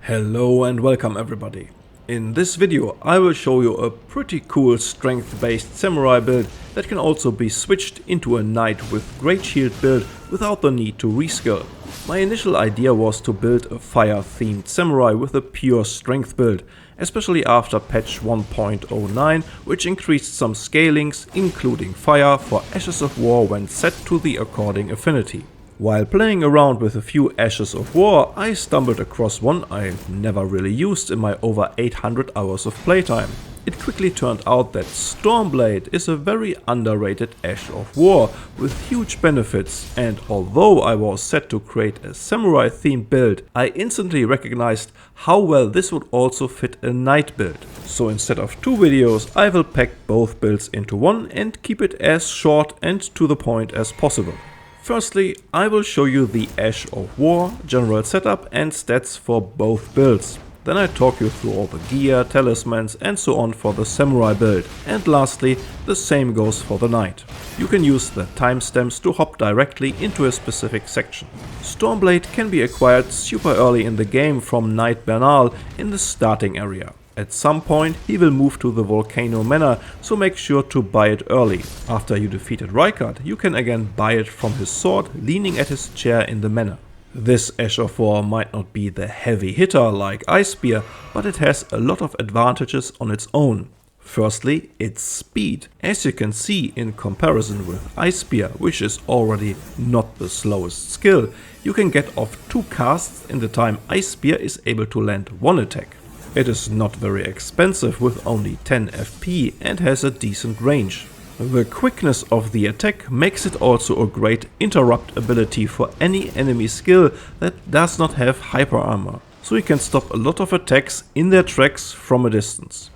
Hello and welcome everybody. In this video I will show you a pretty cool strength-based samurai build that can also be switched into a knight with great shield build without the need to reskill. My initial idea was to build a fire-themed samurai with a pure strength build, especially after patch 1.09, which increased some scalings, including fire, for Ashes of War when set to the according affinity. While playing around with a few Ashes of War, I stumbled across one I never really used in my over 800 hours of playtime. It quickly turned out that Stormblade is a very underrated Ash of War with huge benefits, and although I was set to create a samurai themed build, I instantly recognized how well this would also fit a knight build. So instead of two videos, I will pack both builds into one and keep it as short and to the point as possible. Firstly, I will show you the Ash of War, general setup and stats for both builds. Then I talk you through all the gear, talismans and so on for the samurai build. And lastly, the same goes for the knight. You can use the timestamps to hop directly into a specific section. Stormblade can be acquired super early in the game from Knight Bernal in the starting area. At some point he will move to the Volcano Manor, so make sure to buy it early. After you defeated Rykard, you can again buy it from his sword leaning at his chair in the manor. This Ash of War might not be the heavy hitter like Ice Spear, but it has a lot of advantages on its own. Firstly, its speed. As you can see, in comparison with Ice Spear, which is already not the slowest skill, you can get off 2 casts in the time Ice Spear is able to land 1 attack. It is not very expensive with only 10 FP and has a decent range. The quickness of the attack makes it also a great interrupt ability for any enemy skill that does not have hyper armor, so you can stop a lot of attacks in their tracks from a distance.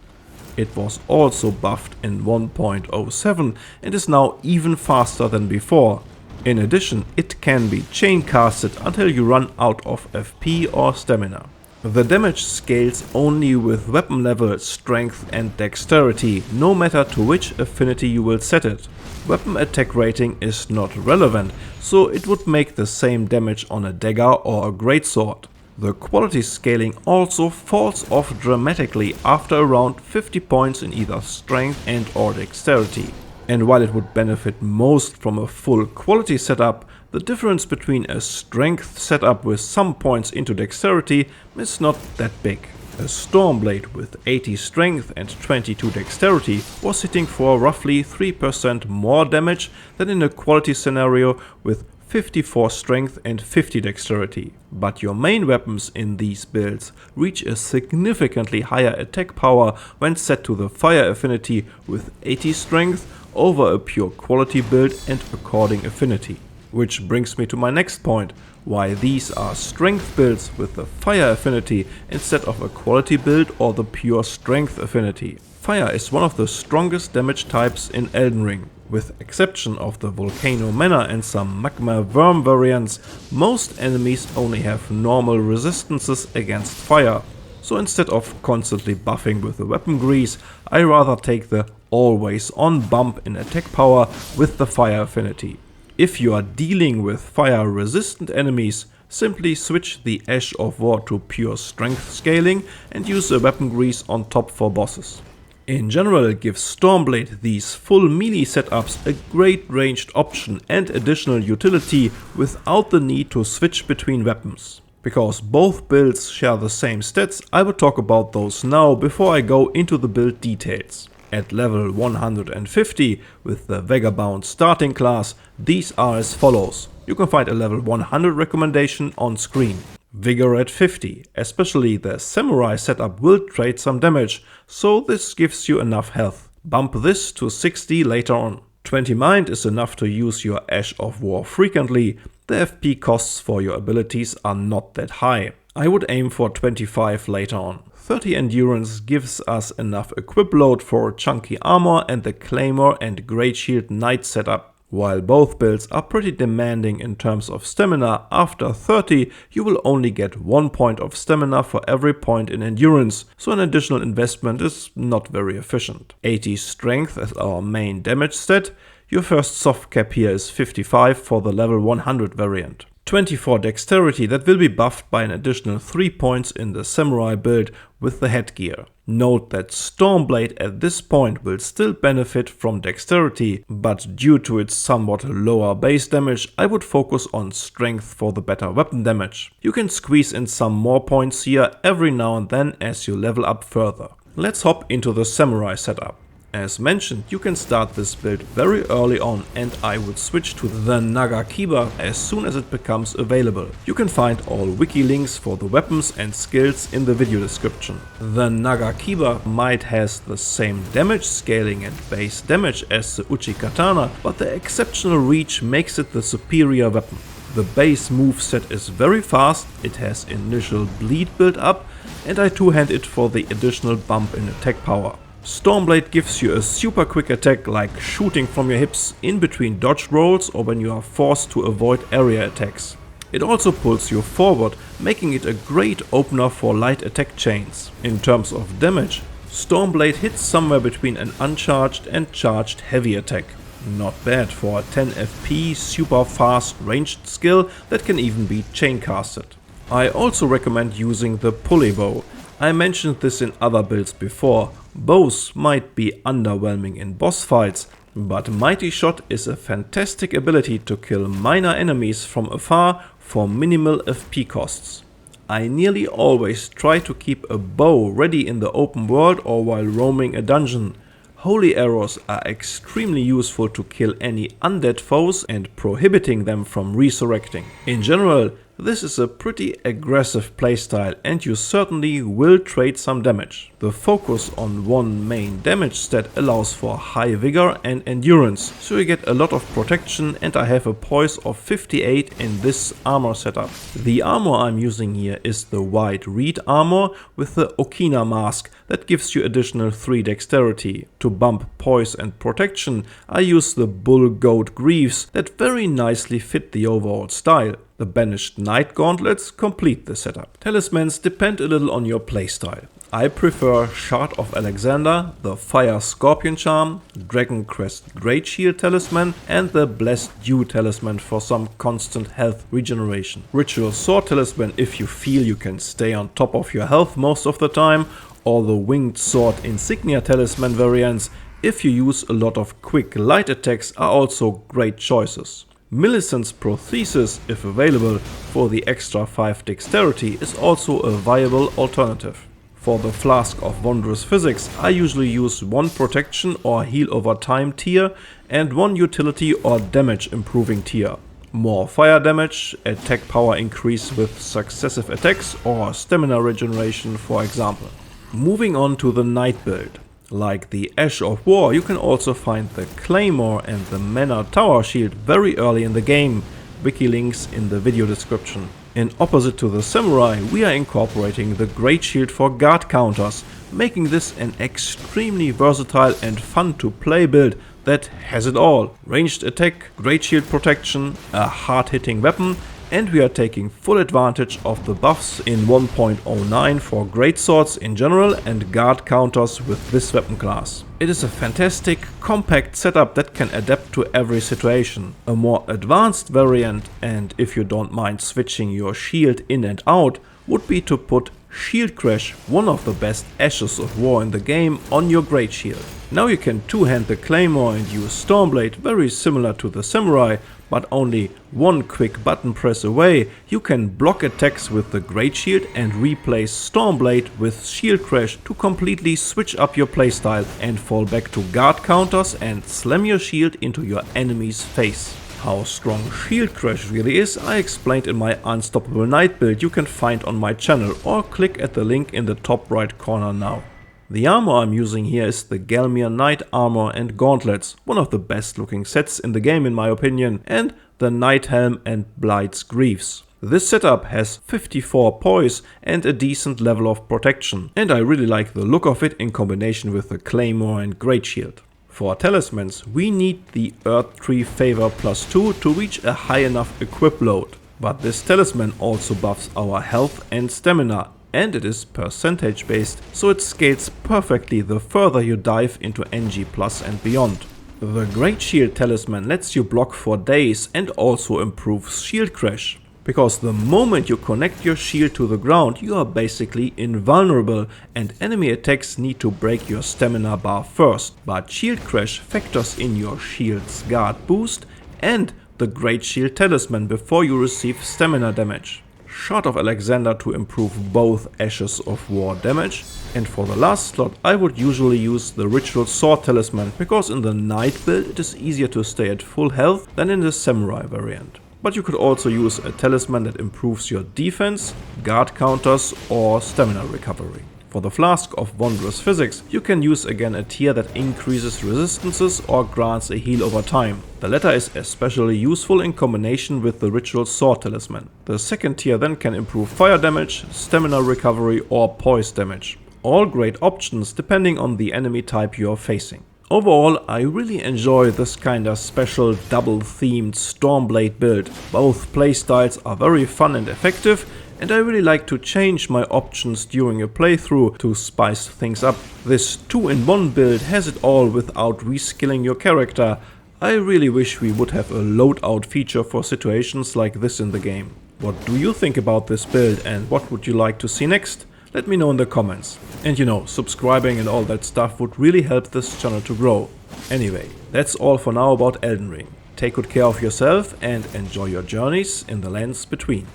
It was also buffed in 1.07 and is now even faster than before. In addition, it can be chain casted until you run out of FP or stamina. The damage scales only with weapon level, strength and dexterity, no matter to which affinity you will set it. Weapon attack rating is not relevant, so it would make the same damage on a dagger or a greatsword. The quality scaling also falls off dramatically after around 50 points in either strength and or dexterity. And while it would benefit most from a full quality setup, the difference between a strength setup with some points into dexterity is not that big. A Stormblade with 80 strength and 22 dexterity was hitting for roughly 3% more damage than in a quality scenario with 54 strength and 50 dexterity. But your main weapons in these builds reach a significantly higher attack power when set to the fire affinity with 80 strength over a pure quality build and according affinity. Which brings me to my next point, why these are strength builds with the fire affinity instead of a quality build or the pure strength affinity. Fire is one of the strongest damage types in Elden Ring. With exception of the Volcano Manor and some Magma Worm variants, most enemies only have normal resistances against fire. So instead of constantly buffing with the weapon grease, I rather take the always on bump in attack power with the fire affinity. If you are dealing with fire resistant enemies, simply switch the Ash of War to pure strength scaling and use the weapon grease on top for bosses. In general, it gives Stormblade these full melee setups a great ranged option and additional utility without the need to switch between weapons. Because both builds share the same stats, I will talk about those now before I go into the build details. At level 150 with the Vagabond starting class, these are as follows. You can find a level 100 recommendation on screen. Vigor at 50, especially the Samurai setup will trade some damage, so this gives you enough health. Bump this to 60 later on. 20 mind is enough to use your Ash of War frequently. The FP costs for your abilities are not that high. I would aim for 25 later on. 30 endurance gives us enough equip load for chunky armor and the Claymore and Great Shield Knight setup. While both builds are pretty demanding in terms of stamina, after 30 you will only get 1 point of stamina for every point in endurance, so an additional investment is not very efficient. 80 strength as our main damage stat. Your first soft cap here is 55 for the level 100 variant. 24 dexterity that will be buffed by an additional 3 points in the samurai build with the headgear. Note that Stormblade at this point will still benefit from dexterity, but due to its somewhat lower base damage, I would focus on strength for the better weapon damage. You can squeeze in some more points here every now and then as you level up further. Let's hop into the samurai setup. As mentioned, you can start this build very early on, and I would switch to the Nagakiba as soon as it becomes available. You can find all Wiki-Links for the weapons and skills in the video description. The Nagakiba might has the same damage scaling and base damage as the Uchi Katana, but the exceptional reach makes it the superior weapon. The base moveset is very fast, it has initial bleed build up, and I two-hand it for the additional bump in attack power. Stormblade gives you a super quick attack, like shooting from your hips in between dodge rolls or when you are forced to avoid area attacks. It also pulls you forward, making it a great opener for light attack chains. In terms of damage, Stormblade hits somewhere between an uncharged and charged heavy attack. Not bad for a 10 FP super fast ranged skill that can even be chain casted. I also recommend using the pulley bow. I mentioned this in other builds before. Bows might be underwhelming in boss fights, but Mighty Shot is a fantastic ability to kill minor enemies from afar for minimal FP costs. I nearly always try to keep a bow ready in the open world or while roaming a dungeon. Holy arrows are extremely useful to kill any undead foes and prohibiting them from resurrecting. In general, this is a pretty aggressive playstyle and you certainly will trade some damage. The focus on one main damage stat allows for high vigor and endurance, so you get a lot of protection, and I have a poise of 58 in this armor setup. The armor I'm using here is the white reed armor with the Okina mask that gives you additional 3 dexterity. To bump poise and protection, I use the bull goat greaves that very nicely fit the overall style. The banished knight gauntlets complete the setup. Talismans depend a little on your playstyle. I prefer Shard of Alexander, the Fire Scorpion Charm, Dragon Crest Great Shield Talisman, and the Blessed Dew Talisman for some constant health regeneration. Ritual Sword Talisman if you feel you can stay on top of your health most of the time, or the Winged Sword Insignia Talisman variants if you use a lot of quick light attacks are also great choices. Millicent's Prothesis, if available for the extra 5 dexterity, is also a viable alternative. For the Flask of Wondrous Physics, I usually use 1 protection or heal over time tier and 1 utility or damage improving tier. More fire damage, attack power increase with successive attacks, or stamina regeneration for example. Moving on to the Knight build. Like the Ash of War, you can also find the Claymore and the Manor Tower Shield very early in the game. Wiki-Links in the video description. In opposite to the Samurai, we are incorporating the Great Shield for guard counters, making this an extremely versatile and fun to play build that has it all. Ranged attack, Great Shield protection, a hard-hitting weapon, and we are taking full advantage of the buffs in 1.09 for greatswords in general and guard counters with this weapon class. It is a fantastic, compact setup that can adapt to every situation. A more advanced variant, and if you don't mind switching your shield in and out, would be to put Shield Crash, one of the best Ashes of War in the game, on your Great Shield. Now you can two-hand the Claymore and use Stormblade, very similar to the Samurai, but only one quick button press away, you can block attacks with the Great Shield and replace Stormblade with Shield Crash to completely switch up your playstyle and fall back to guard counters and slam your shield into your enemy's face. How strong Shield Crash really is, I explained in my Unstoppable Knight build you can find on my channel, or click at the link in the top right corner now. The armor I'm using here is the Gelmir Knight armor and gauntlets, one of the best looking sets in the game in my opinion, and the Knight Helm and Blight's Greaves. This setup has 54 poise and a decent level of protection, and I really like the look of it in combination with the Claymore and Great Shield. For talismans, we need the Earth Tree Favor +2 to reach a high enough equip load. But this talisman also buffs our health and stamina, and it is percentage based, so it scales perfectly the further you dive into NG+ and beyond. The Great Shield talisman lets you block for days and also improves Shield Crash. Because the moment you connect your shield to the ground, you are basically invulnerable and enemy attacks need to break your stamina bar first. But Shield Crash factors in your shield's guard boost and the Great Shield Talisman before you receive stamina damage. Short of Alexander to improve both Ashes of War damage, and for the last slot I would usually use the Ritual Sword Talisman because in the Knight build it is easier to stay at full health than in the Samurai variant. But you could also use a talisman that improves your defense, guard counters or stamina recovery. For the Flask of Wondrous Physics, you can use again a tier that increases resistances or grants a heal over time. The latter is especially useful in combination with the Ritual Sword Talisman. The second tier then can improve fire damage, stamina recovery or poise damage. All great options depending on the enemy type you are facing. Overall, I really enjoy this kinda special double-themed Stormblade build. Both playstyles are very fun and effective, and I really like to change my options during a playthrough to spice things up. This 2-in-1 build has it all without reskilling your character. I really wish we would have a loadout feature for situations like this in the game. What do you think about this build and what would you like to see next? Let me know in the comments. And you know, subscribing and all that stuff would really help this channel to grow. Anyway, that's all for now about Elden Ring. Take good care of yourself and enjoy your journeys in the lands between.